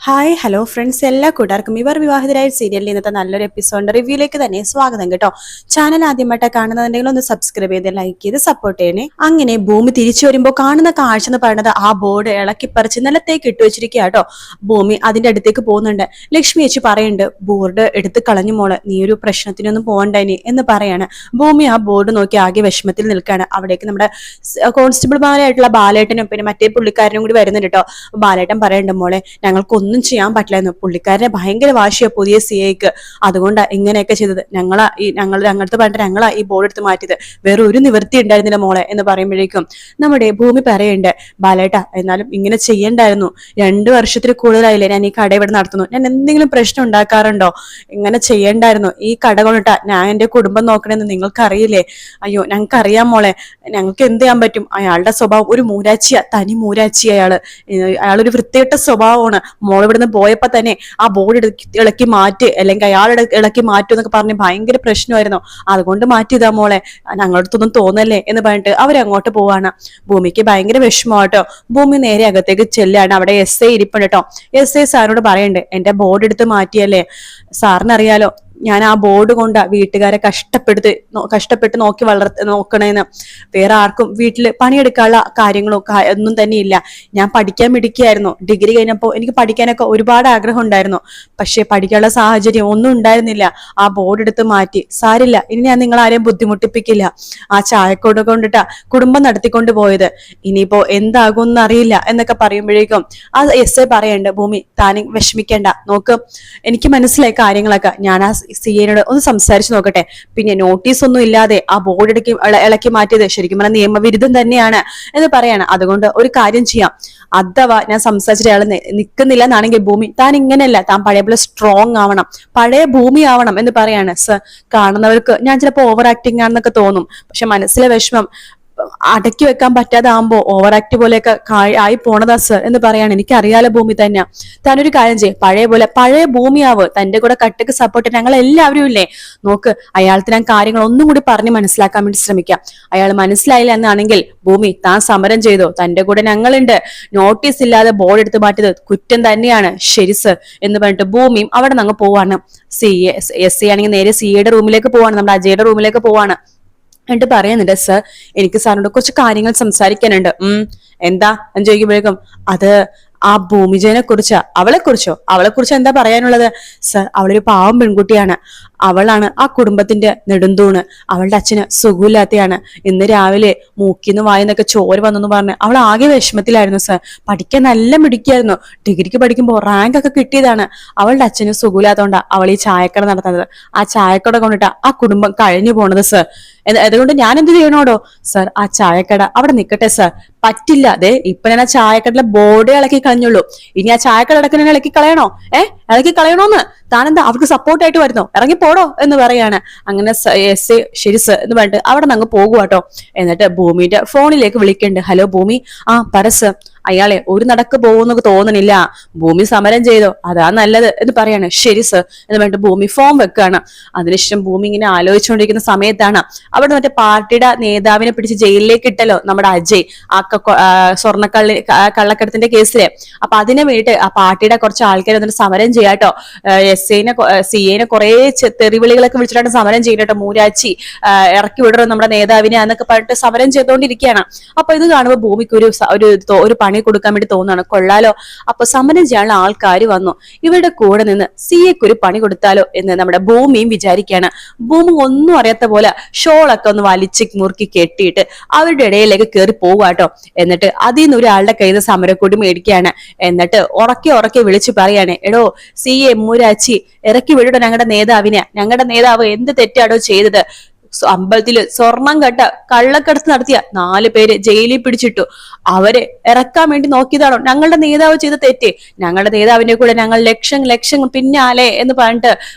Hi hello friends, എല്ലാ കൂട്ടുകാർക്കും ഇവർ വിവാഹിതരായ സീരിയലിൽ ഇന്നത്തെ നല്ലൊരു എപ്പിസോഡിന്റെ റിവ്യൂയിലേക്ക് തന്നെ സ്വാഗതം കേട്ടോ. ചാനൽ ആദ്യമായിട്ട് കാണുന്നുണ്ടെങ്കിൽ ഒന്ന് സബ്സ്ക്രൈബ് ചെയ്ത് ലൈക്ക് ചെയ്ത് സപ്പോർട്ട് ചെയ്യണേ. അങ്ങനെ ഭൂമി തിരിച്ചു വരുമ്പോൾ കാണുന്ന കാഴ്ച എന്ന് പറയുന്നത് ആ ബോർഡ് ഇളക്കിപ്പറിച്ച് നിലത്തേക്ക് ഇട്ടു വെച്ചിരിക്കുക കേട്ടോ. ഭൂമി അതിന്റെ അടുത്തേക്ക് പോകുന്നുണ്ട്. ലക്ഷ്മി ചേച്ചി പറയുന്നുണ്ട്, ബോർഡ് എടുത്ത് കളഞ്ഞു മോള്, നീ ഒരു പ്രശ്നത്തിനൊന്നും പോകണ്ടേനി എന്ന് പറയാണ്. ഭൂമി ആ ബോർഡ് നോക്കി ആകെ വിഷമത്തിൽ നിൽക്കുകയാണ്. അവിടേക്ക് നമ്മുടെ കോൺസ്റ്റബിൾമാരായിട്ടുള്ള ബാലേട്ടനും പിന്നെ മറ്റേ പുള്ളിക്കാരനും കൂടി വരുന്നുണ്ട് കേട്ടോ. ബാലേട്ടൻ പറയുന്നുണ്ട്, മോളെ ഞങ്ങൾക്കൊന്നും ചെയ്യാൻ പറ്റില്ലായിരുന്നു, പുള്ളിക്കാരനെ ഭയങ്കര വാശിയാ പുതിയ സിഐക്ക്, അതുകൊണ്ടാ ഇങ്ങനെയൊക്കെ ചെയ്തത്. ഞങ്ങളടുത്ത് പറഞ്ഞിട്ട് ഞങ്ങളാ ഈ ബോർഡ് എടുത്ത് മാറ്റിയത്, വേറെ ഒരു നിവൃത്തി ഉണ്ടായിരുന്നില്ല മോളെ എന്ന് പറയുമ്പോഴേക്കും നമ്മുടെ ഭൂമി പറയുന്നുണ്ട്, ബാലേട്ട എന്നാലും ഇങ്ങനെ ചെയ്യണ്ടായിരുന്നു, 2 വർഷത്തിൽ കൂടുതലായില്ലേ ഞാൻ ഈ കട ഇവിടെ നടത്തുന്നു, ഞാൻ എന്തെങ്കിലും പ്രശ്നം ഉണ്ടാക്കാറുണ്ടോ? ഇങ്ങനെ ചെയ്യണ്ടായിരുന്നു, ഈ കട കൊണ്ടിട്ടാ ഞാൻ എന്റെ കുടുംബം നോക്കണമെന്ന് നിങ്ങൾക്കറിയില്ലേ? അയ്യോ ഞങ്ങൾക്ക് അറിയാം മോളെ, ഞങ്ങൾക്ക് എന്ത് ചെയ്യാൻ പറ്റും? അയാളുടെ സ്വഭാവം ഒരു മൂരാച്ചിയാ, തനി മൂരാച്ചി. അയാളൊരു വൃത്തികെട്ട സ്വഭാവമാണ്. മോൾ ഇവിടുന്ന് പോയപ്പോ തന്നെ ആ ബോർഡ് ഇളക്കി മാറ്റി, അല്ലെങ്കിൽ അയാൾ ഇളക്കി മാറ്റും എന്നൊക്കെ പറഞ്ഞ് ഭയങ്കര പ്രശ്നമായിരുന്നു, അതുകൊണ്ട് മാറ്റിയതാ മോളെ, ഞങ്ങളടുത്തൊന്നും തോന്നല്ലേ എന്ന് പറഞ്ഞിട്ട് അവരങ്ങോട്ട് പോവാണ്. ഭൂമിക്ക് ഭയങ്കര വിഷമമാട്ടോ. ഭൂമി നേരെ അകത്തേക്ക് ചെല്ലാണ്. അവിടെ SI ഇരിപ്പുണ്ട് കേട്ടോ. SI സാറിനോട് പറയുന്നുണ്ട്, എന്റെ ബോർഡ് എടുത്ത് മാറ്റിയല്ലേ, സാറിനറിയാലോ ഞാൻ ആ ബോർഡ് കൊണ്ട് വീട്ടുകാരെ കഷ്ടപ്പെട്ട് നോക്കണേന്ന്. വേറെ ആർക്കും വീട്ടില് പണിയെടുക്കാനുള്ള കാര്യങ്ങളോ ഒന്നും തന്നെ ഇല്ല. ഞാൻ പഠിക്കാൻ മിടുക്കിയായിരുന്നു, ഡിഗ്രി കഴിഞ്ഞപ്പോൾ എനിക്ക് പഠിക്കാനൊക്കെ ഒരുപാട് ആഗ്രഹം ഉണ്ടായിരുന്നു, പക്ഷെ പഠിക്കാനുള്ള സാഹചര്യം ഒന്നും ഉണ്ടായിരുന്നില്ല. ആ ബോർഡ് എടുത്ത് മാറ്റി, സാരില്ല, ഇനി ഞാൻ നിങ്ങളാരെയും ബുദ്ധിമുട്ടിപ്പിക്കില്ല. ആ ചായക്കോട് കൊണ്ടിട്ടാ കുടുംബം നടത്തിക്കൊണ്ട് പോയത്, ഇനിയിപ്പോ എന്താകും എന്നറിയില്ല എന്നൊക്കെ പറയുമ്പോഴേക്കും ആ SI പറയുന്നുണ്ട്, ഭൂമി താനും വിഷമിക്കേണ്ട, നോക്ക് എനിക്ക് മനസ്സിലായ കാര്യങ്ങളൊക്കെ, ഞാൻ ആ സിഐനോട് ഒന്ന് സംസാരിച്ചു നോക്കട്ടെ. പിന്നെ നോട്ടീസ് ഒന്നും ഇല്ലാതെ ആ ബോർഡ് ഇളക്കി മാറ്റിയത് ശരിക്കും പറഞ്ഞാൽ നിയമവിരുദ്ധം തന്നെയാണ് എന്ന് പറയാണ്. അതുകൊണ്ട് ഒരു കാര്യം ചെയ്യാം, അഥവാ ഞാൻ സംസാരിച്ചിട്ട് അയാൾ നിൽക്കുന്നില്ല എന്നാണെങ്കിൽ ഭൂമി താൻ ഇങ്ങനെയല്ല, താൻ പഴയ പോലെ സ്ട്രോങ് ആവണം, പഴയ ഭൂമി ആവണം എന്ന് പറയാണ്. സർ, കാണുന്നവർക്ക് ഞാൻ ചിലപ്പോൾ ഓവർ ആക്ടിങ് ആണെന്നൊക്കെ തോന്നും, പക്ഷെ മനസ്സിലെ വിഷമം അടക്കി വെക്കാൻ പറ്റാതാകുമ്പോ ഓവർ ആക്ട് പോലെയൊക്കെ ആയി പോണതാ സർ എന്ന് പറയാണ്. എനിക്കറിയാലോ ഭൂമി തന്നെ, താനൊരു കാര്യം ചെയ്യും, പഴയ ഭൂമിയാവ്, തന്റെ കൂടെ കട്ടക്ക് സപ്പോർട്ട് ഞങ്ങൾ എല്ലാവരും ഇല്ലേ, നോക്ക് അയാൾക്ക് ഞാൻ കാര്യങ്ങൾ ഒന്നും കൂടി പറഞ്ഞ് മനസ്സിലാക്കാൻ വേണ്ടി ശ്രമിക്കാം. അയാൾ മനസ്സിലായില്ല എന്നാണെങ്കിൽ ഭൂമി താൻ സമരം ചെയ്തോ, തന്റെ കൂടെ ഞങ്ങളുണ്ട്, നോട്ടീസ് ഇല്ലാതെ ബോർഡ് എടുത്ത് മാറ്റിയത് കുറ്റം തന്നെയാണ്. ശരി സർ എന്ന് പറഞ്ഞിട്ട് ഭൂമിയും അവിടെ നിന്ന് പോവാണ്. SI ആണെങ്കിൽ നേരെ CAയുടെ റൂമിലേക്ക് പോവാണ്, നമ്മുടെ അജയുടെ റൂമിലേക്ക് പോവാണ്. എന്നിട്ട് പറയുന്നുണ്ട്, സർ എനിക്ക് സാറിനോട് കുറച്ച് കാര്യങ്ങൾ സംസാരിക്കാനുണ്ട്. എന്താ എന്ന് ചോദിക്കുമ്പോഴേക്കും, അത് ആ ഭൂമിജനെ കുറിച്ചാ. അവളെ കുറിച്ച് എന്താ പറയാനുള്ളത്? സർ, അവളൊരു പാവം പെൺകുട്ടിയാണ്, അവളാണ് ആ കുടുംബത്തിന്റെ നെടുന്തൂണ്, അവളുടെ അച്ഛന് സുഖമില്ലാത്തയാണ്, ഇന്ന് രാവിലെ മൂക്കിന്ന് വായിന്നൊക്കെ ചോര വന്നെന്ന് പറഞ്ഞ് അവൾ ആകെ വിഷമത്തിലായിരുന്നു സർ. പഠിക്കാൻ നല്ല മിടുക്കിയായിരുന്നു, ഡിഗ്രിക്ക് പഠിക്കുമ്പോൾ റാങ്ക് ഒക്കെ കിട്ടിയതാണ്. അവളുടെ അച്ഛന് സുഖമില്ലാത്തതുകൊണ്ടാണ് അവൾ ഈ ചായക്കട നടത്തുന്നത്, ആ ചായക്കട കൊണ്ടിട്ടാ ആ കുടുംബം കഴിഞ്ഞു പോണത് സർ. അതുകൊണ്ട് ഞാൻ എന്ത് ചെയ്യണോടോ? സർ, ആ ചായക്കട അവിടെ നിൽക്കട്ടെ സർ. പറ്റില്ല, അതെ ഇപ്പൊ ഞാൻ ആ ചായക്കടയിലെ ബോർഡേ ഇളക്കി കളഞ്ഞുള്ളൂ, ഇനി ആ ചായക്കട ഇടക്കുന്ന ഇളക്കി കളയണോ? ഇളക്കി കളയണോന്ന് താനെന്താ അവർക്ക് സപ്പോർട്ടായിട്ട് വരുന്നോ? ഇറങ്ങി പോടോ എന്ന് പറയാണ്. അങ്ങനെ SI ശരി സർ എന്ന് പറഞ്ഞിട്ട് അവിടെ നിന്ന് അങ്ങ് പോകുവാട്ടോ. എന്നിട്ട് ഭൂമിയുടെ ഫോണിലേക്ക് വിളിക്കുന്നുണ്ട്, ഹലോ ഭൂമി, പറ സർ. അയാളെ ഒരു നടക്ക് പോകുന്നൊക്കെ തോന്നണില്ല, ഭൂമി സമരം ചെയ്തോ അതാ നല്ലത് എന്ന് പറയാണ്. ശരി സർ എന്ന് പറഞ്ഞിട്ട് ഭൂമി ഫോം വെക്കാണ്. അതിനുശേഷം ഭൂമി ഇങ്ങനെ ആലോചിച്ചുകൊണ്ടിരിക്കുന്ന സമയത്താണ് അവിടെ മറ്റേ പാർട്ടിയുടെ നേതാവിനെ പിടിച്ച് ജയിലിലേക്ക് ഇട്ടല്ലോ നമ്മുടെ അജയ്, കള്ളക്കടത്തിന്റെ കേസില്. അപ്പൊ അതിനെ വേണ്ടിട്ട് ആ പാർട്ടിയുടെ കുറച്ച് ആൾക്കാർ എന്നിട്ട് സമരം ചെയ്യാട്ടോ. CAനെ കുറെ തെറിവിളികളൊക്കെ വിളിച്ചിട്ടാണ് സമരം ചെയ്യട്ടോ. മൂരാച്ചി ഇറക്കി വിടണം നമ്മുടെ നേതാവിനെ എന്നൊക്കെ പറഞ്ഞിട്ട് സമരം ചെയ്തുകൊണ്ടിരിക്കുകയാണ്. അപ്പൊ ഇത് കാണുമ്പോൾ ഭൂമിക്ക് ഒരു പണി കൊടുക്കാൻ വേണ്ടി തോന്നുകയാണ്, കൊള്ളാലോ. അപ്പൊ സമരം ചെയ്യാനുള്ള ആൾക്കാർ വന്നു, ഇവരുടെ കൂടെ നിന്ന് CAക്ക് ഒരു പണി കൊടുത്താലോ എന്ന് നമ്മുടെ ഭൂമിയും വിചാരിക്കുകയാണ്. ഭൂമി ഒന്നും അറിയാത്ത പോലെ ഷോളൊക്കെ ഒന്ന് വലിച്ച് മുറുക്കി കെട്ടിയിട്ട് അവരുടെ ഇടയിലേക്ക് കയറി പോവാട്ടോ. എന്നിട്ട് അതിൽ നിന്ന് ഒരാളുടെ കയ്യിൽ നിന്ന് സമരക്കൊടി മേടിക്കുകയാണ്. എന്നിട്ട് ഉറക്കെ വിളിച്ചു പറയാണ്, എടോ CA മൂരാച്ചി, ഇറക്കി വിടോ ഞങ്ങളുടെ നേതാവിനെ, ഞങ്ങളുടെ നേതാവ് എന്ത് തെറ്റാടോ ചെയ്തത്? അമ്പലത്തില് സ്വർണം കള്ളക്കടത്ത് നടത്തിയ 4 പേര് ജയിലിൽ പിടിച്ചിട്ടു, അവരെ ഇറക്കാൻ വേണ്ടി നോക്കിയതാണോ ഞങ്ങളുടെ നേതാവ് ചെയ്ത തെറ്റ്? ഞങ്ങളുടെ നേതാവിന്റെ കൂടെ ഞങ്ങൾ ലക്ഷം പിന്നാലെ എന്ന് പറഞ്ഞിട്ട്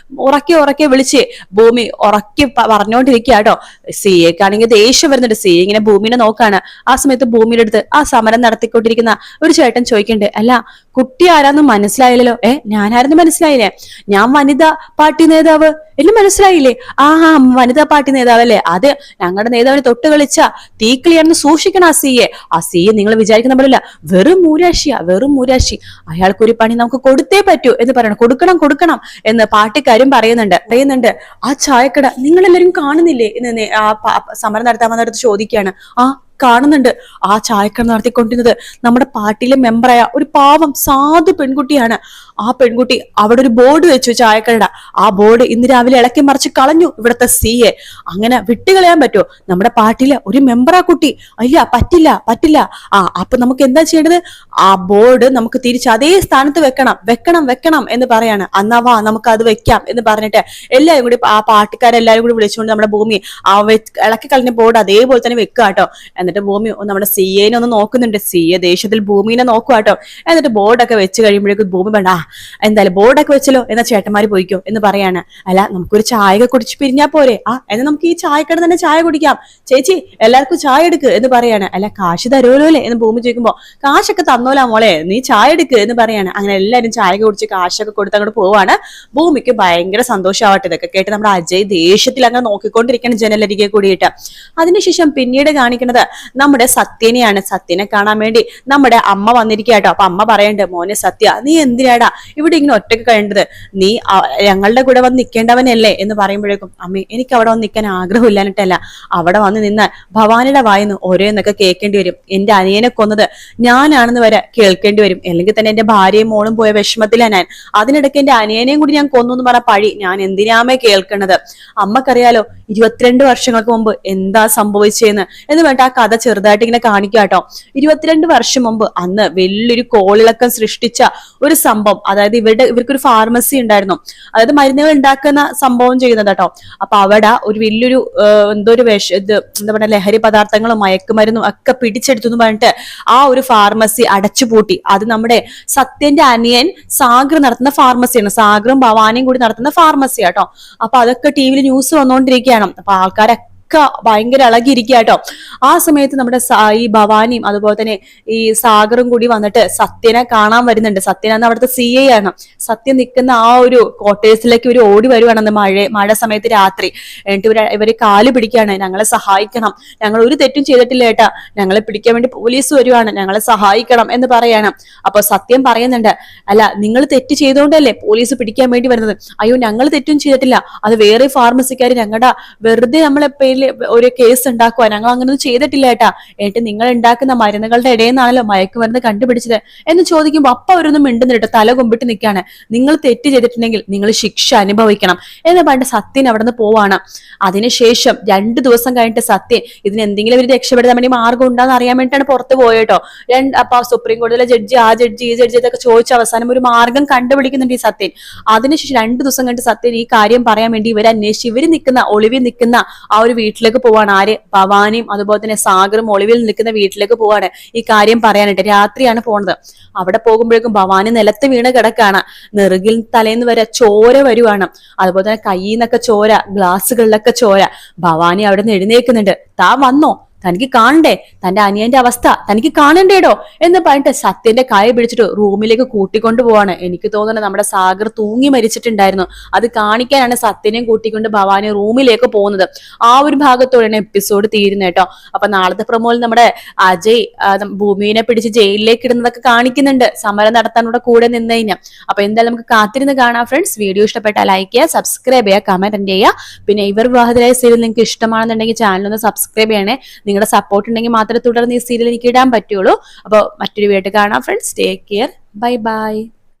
ഉറക്കെ വിളിച്ച് ഭൂമി ഉറക്കി പറഞ്ഞുകൊണ്ടിരിക്കുകയാട്ടോ. CAക്കാണെങ്കിൽ ദേഷ്യം വരുന്നുണ്ട്. CA ഇങ്ങനെ ഭൂമിനെ നോക്കാണ്. ആ സമയത്ത് ഭൂമിയുടെ അടുത്ത് ആ സമരം നടത്തിക്കൊണ്ടിരിക്കുന്ന ഒരു ചേട്ടൻ ചോദിക്കണ്ടേ, അല്ല കുട്ടി ആരാന്ന് മനസ്സിലായില്ലല്ലോ? ഞാനായിരുന്നു മനസ്സിലായില്ലേ, ഞാൻ വനിതാ പാർട്ടി നേതാവ്, എന്നെ മനസ്സിലായില്ലേ? വനിതാ പാർട്ടി നേതാവ് നേതാവല്ലേ, അത് ഞങ്ങളുടെ നേതാവിനെ തൊട്ട് കളിച്ച തീക്കിളിയാണെന്ന് സൂക്ഷിക്കണം ആ സിയെ നിങ്ങൾ വിചാരിക്കുന്ന പോലല്ല, വെറും മൂരാശിയാ, വെറും മൂരാശി. അയാൾക്കൊരു പണി നമുക്ക് കൊടുത്തേ പറ്റൂ എന്ന് പറയണം, കൊടുക്കണം എന്ന് പാർട്ടിക്കാരും പറയുന്നുണ്ട്. ആ ചായക്കട നിങ്ങളെല്ലാരും കാണുന്നില്ലേ എന്ന് സമരം നടത്താൻ വന്നിടത്ത് ചോദിക്കുകയാണ്. ആ കാണുന്നുണ്ട്, ആ ചായക്കട നടത്തിക്കൊണ്ടിരുന്നത് നമ്മുടെ പാർട്ടിയിലെ മെമ്പറായ ഒരു പാവം സാധു പെൺകുട്ടിയാണ്. ആ പെൺകുട്ടി അവിടെ ഒരു ബോർഡ് വെച്ചു ചായക്കട. ആ ബോർഡ് ഇന്ന് രാവിലെ ഇളക്കി മറിച്ച് കളഞ്ഞു ഇവിടുത്തെ സിയെ. അങ്ങനെ വിട്ടുകളയാൻ പറ്റുമോ? നമ്മുടെ പാർട്ടിയിലെ ഒരു മെമ്പറാ കുട്ടി. അല്ല, പറ്റില്ല. അപ്പൊ നമുക്ക് എന്താ ചെയ്യേണ്ടത്? ആ ബോർഡ് നമുക്ക് തിരിച്ച് അതേ സ്ഥാനത്ത് വെക്കണം എന്ന് പറയാണ്. എന്നാ വാ നമുക്ക് അത് വെക്കാം എന്ന് പറഞ്ഞിട്ട് എല്ലാവരും കൂടി ആ പാർട്ടിക്കാരെല്ലാരും കൂടി വിളിച്ചുകൊണ്ട് നമ്മുടെ ഭൂമി ആ ഇളക്കി കളഞ്ഞ ബോർഡ് അതേപോലെ തന്നെ വെക്കുക കേട്ടോ. എന്നിട്ട് ഭൂമി നമ്മുടെ സിയെനെ ഒന്ന് നോക്കുന്നുണ്ട്. സിയെ ദേഷ്യത്തിൽ ഭൂമിനെ നോക്കുക കേട്ടോ. എന്നിട്ട് ബോർഡൊക്കെ വെച്ച് കഴിയുമ്പോഴേക്കും ഭൂമി വേണ്ട, എന്തായാലും ബോർഡൊക്കെ വെച്ചല്ലോ, എന്നാ ചേട്ടന്മാര് പോയിക്കോ എന്ന് പറയാണ്. അല്ല, നമുക്കൊരു ചായ കുടിച്ച് പിരിഞ്ഞാ പോരെ? എന്നാ നമുക്ക് ഈ ചായക്കട തന്നെ ചായ കുടിക്കാം. ചേച്ചി എല്ലാവർക്കും ചായ എടുക്ക് എന്ന് പറയാണ്. അല്ല, കാശ് തരുമല്ലോ അല്ലേ എന്ന് ഭൂമി ചോദിക്കുമ്പോ, കാശൊക്കെ തന്നോലാ മോളെ, നീ ചായ എടുക്ക് എന്ന് പറയാണ്. അങ്ങനെ എല്ലാരും ചായ കുടിച്ച് കാശൊക്കെ കൊടുത്ത് അങ്ങോട്ട് പോവാണ്. ഭൂമിക്ക് ഭയങ്കര സന്തോഷമാവട്ടെ. ഇതൊക്കെ കേട്ട് നമ്മുടെ അജയ് ദേഷ്യത്തിൽ അങ്ങനെ നോക്കിക്കൊണ്ടിരിക്കണം ജനലരികെ കൂടിയിട്ട്. അതിനുശേഷം പിന്നീട് കാണിക്കുന്നത് നമ്മുടെ സത്യനെയാണ്. സത്യനെ കാണാൻ വേണ്ടി നമ്മുടെ അമ്മ വന്നിരിക്കാട്ടോ. അപ്പൊ അമ്മ പറയണ്ട്, മോനെ സത്യ, നീ എന്തിനാടാ ഇവിടെ ഇങ്ങനെ ഒറ്റയ്ക്ക് കഴിയേണ്ടത്? നീ ഞങ്ങളുടെ കൂടെ വന്ന് നിൽക്കേണ്ടവനല്ലേ എന്ന് പറയുമ്പോഴേക്കും, അമ്മേ എനിക്ക് അവിടെ വന്ന് നിൽക്കാൻ ആഗ്രഹമില്ലാഞ്ഞിട്ടല്ല, അവിടെ വന്ന് നിന്നാൽ ഭവാനിയുടെ വായിന്ന് ഓരോന്നൊക്കെ കേൾക്കേണ്ടി വരും. എന്റെ അനിയനെ കൊന്നത് ഞാനാണെന്ന് വരെ കേൾക്കേണ്ടി വരും. അല്ലെങ്കിൽ തന്നെ എന്റെ ഭാര്യയും മോളും പോയ വിഷമത്തിലാണ് ഞാൻ. അതിനിടയ്ക്ക് എന്റെ അനിയനെയും കൂടി ഞാൻ കൊന്നു എന്ന് പറഞ്ഞ പഴി ഞാൻ എന്തിനാമേ കേൾക്കണത്? അമ്മക്കറിയാലോ 22 വർഷങ്ങൾക്ക് മുമ്പ് എന്താ സംഭവിച്ചതെന്ന് എന്ന് വേണ്ട ആ കഥ ചെറുതായിട്ട് ഇങ്ങനെ കാണിക്കാട്ടോ. 22 വർഷം മുമ്പ് അന്ന് വലിയൊരു കോളിളക്കം സൃഷ്ടിച്ച ഒരു സംഭവം, അതായത് ഇവർക്കൊരു ഫാർമസി ഉണ്ടായിരുന്നു, അതായത് മരുന്നുകൾ ഉണ്ടാക്കുന്ന സംഭവം ചെയ്യുന്നത് കേട്ടോ. അപ്പൊ അവിടെ ഒരു വലിയൊരു എന്തോ ഒരു എന്താ പറയുക, ലഹരി പദാർത്ഥങ്ങളും മയക്കുമരുന്നും ഒക്കെ പിടിച്ചെടുത്തു എന്ന് പറഞ്ഞിട്ട് ആ ഒരു ഫാർമസി അടച്ചുപൂട്ടി. അത് നമ്മുടെ സത്യന്റെ അനിയൻ സാഗർ നടത്തുന്ന ഫാർമസിയാണ്. സാഗറും ഭവാനിയും കൂടി നടത്തുന്ന ഫാർമസി കേട്ടോ. അപ്പൊ അതൊക്കെ ടിവിയിൽ ന്യൂസ് വന്നുകൊണ്ടിരിക്കുകയാണ്. അപ്പൊ ആൾക്കാരൊക്കെ ഭയങ്കര ഇളകിയിരിക്കുക കേട്ടോ. ആ സമയത്ത് നമ്മുടെ ഈ ഭവാനിയും അതുപോലെ തന്നെ ഈ സാഗറും കൂടി വന്നിട്ട് സത്യനെ കാണാൻ വരുന്നുണ്ട്. സത്യനാണ് അവിടുത്തെ CI ആണ്. സത്യം നിൽക്കുന്ന ആ ഒരു ക്വാർട്ടേഴ്സിലേക്ക് ഇവർ ഓടി വരുവാണെന്ന് മഴ സമയത്ത് രാത്രി. എന്നിട്ട് ഇവര് കാല് പിടിക്കുകയാണ്, ഞങ്ങളെ സഹായിക്കണം, ഞങ്ങൾ ഒരു തെറ്റും ചെയ്തിട്ടില്ല ഏട്ടാ, ഞങ്ങളെ പിടിക്കാൻ വേണ്ടി പോലീസ് വരുവാണ്, ഞങ്ങളെ സഹായിക്കണം എന്ന് പറയാണ്. അപ്പൊ സത്യം പറയുന്നുണ്ട്, അല്ല നിങ്ങൾ തെറ്റ് ചെയ്തുകൊണ്ടല്ലേ പോലീസ് പിടിക്കാൻ വേണ്ടി വരുന്നത്? അയ്യോ ഞങ്ങൾ തെറ്റും ചെയ്തിട്ടില്ല, അത് വേറെ ഫാർമസിക്കാർ ഞങ്ങളുടെ വെറുതെ നമ്മളെ പേരിൽ ഒരു കേസ് ഉണ്ടാക്കുക, ഞങ്ങൾ അങ്ങനൊന്നും ചെയ്തിട്ടില്ല ഏട്ടാ. എന്നിട്ട് നിങ്ങൾ ഉണ്ടാക്കുന്ന മരുന്നുകളുടെ ഇടയിൽ നിന്നാണല്ലോ മയക്കുമരുന്ന് കണ്ടുപിടിച്ചത് എന്ന് ചോദിക്കുമ്പോൾ അപ്പ അവരൊന്നും മിണ്ടുന്നിട്ട് തല കൊമ്പിട്ട് നിൽക്കാണ്. നിങ്ങൾ തെറ്റ് ചെയ്തിട്ടുണ്ടെങ്കിൽ നിങ്ങൾ ശിക്ഷ അനുഭവിക്കണം എന്ന് പറഞ്ഞിട്ട് സത്യൻ അവിടെ നിന്ന് പോവാണ്. അതിനുശേഷം 2 ദിവസം കഴിഞ്ഞിട്ട് സത്യൻ ഇതിനെന്തെങ്കിലും ഒരു രക്ഷപ്പെടുത്താൻ വേണ്ടി മാർഗം ഉണ്ടാന്ന് അറിയാൻ വേണ്ടിയിട്ടാണ് പുറത്ത് പോയേട്ടോ. അപ്പൊ സുപ്രീം കോടതിയിലെ ജഡ്ജി ആ ജഡ്ജി ഈ ജഡ്ജി ഇതൊക്കെ ചോദിച്ച അവസാനം ഒരു മാർഗം കണ്ടുപിടിക്കുന്നുണ്ട് ഈ സത്യൻ. അതിനുശേഷം 2 ദിവസം കഴിഞ്ഞിട്ട് സത്യൻ ഈ കാര്യം പറയാൻ വേണ്ടി ഇവർ അന്വേഷിച്ച് ഒളിവിൽ നിൽക്കുന്ന ആ ഒരു വീട്ടിലേക്ക് പോവാണ്. ആര്? ഭവാനിയും അതുപോലെ തന്നെ സാഗറും ഒളിവിൽ നിൽക്കുന്ന വീട്ടിലേക്ക് പോവാണ് ഈ കാര്യം പറയാനായിട്ട്. രാത്രിയാണ് പോണത്. അവിടെ പോകുമ്പോഴേക്കും ഭവാനി നിലത്ത് വീണ് കിടക്കാണ്. നെറുകിൽ തലേന്ന് വരെ ചോര വരുവാണ്. അതുപോലെ തന്നെ കയ്യിൽ നിന്നൊക്കെ ചോര, ഗ്ലാസുകളിലൊക്കെ ചോര. ഭവാനി അവിടെ നിന്ന് എഴുന്നേക്കുന്നുണ്ട്. താ വന്നോ, തനിക്ക് കാണണ്ടേ, തന്റെ അനിയന്റെ അവസ്ഥ തനിക്ക് കാണണ്ടേടോ എന്ന് പറഞ്ഞിട്ട് സത്യന്റെ കൈ പിടിച്ചിട്ട് റൂമിലേക്ക് കൂട്ടിക്കൊണ്ടു പോവാണ്. എനിക്ക് തോന്നുന്നത് നമ്മുടെ സാഗർ തൂങ്ങി മരിച്ചിട്ടുണ്ടായിരുന്നു, അത് കാണിക്കാനാണ് സത്യനെയും കൂട്ടിക്കൊണ്ട് ഭവാനി റൂമിലേക്ക് പോകുന്നത്. ആ ഒരു ഭാഗത്തോടെയാണ് എപ്പിസോഡ് തീരുന്നത് കേട്ടോ. അപ്പൊ നാളത്തെ പ്രമോയിൽ നമ്മുടെ അജയ് ഭൂമിനെ പിടിച്ച് ജയിലിലേക്ക് ഇടുന്നതൊക്കെ കാണിക്കുന്നുണ്ട്, സമരം നടത്താനുള്ള കൂടെ നിന്ന് കഴിഞ്ഞാൽ. അപ്പൊ എന്തായാലും നമുക്ക് കാത്തിരുന്ന് കാണാം ഫ്രണ്ട്സ്. വീഡിയോ ഇഷ്ടപ്പെട്ടാൽ ലൈക്ക് ചെയ്യുക, സബ്സ്ക്രൈബ് ചെയ്യുക, കമന്റ് ചെയ്യുക. പിന്നെ ഇവർ വിവാഹിതരായ സീരിയൽ നിങ്ങൾക്ക് ഇഷ്ടമാണെന്നുണ്ടെങ്കിൽ ചാനൽ ഒന്ന് സബ്സ്ക്രൈബ് ചെയ്യണേ. നിങ്ങളുടെ സപ്പോർട്ട് ഉണ്ടെങ്കിൽ മാത്രമേ തുടർന്ന് ഈ സീരിയൽ എനിക്ക് ഇടാൻ പറ്റുള്ളൂ. അപ്പോൾ മറ്റൊരു വീഡിയോ കാണാം friends. Take care, bye bye.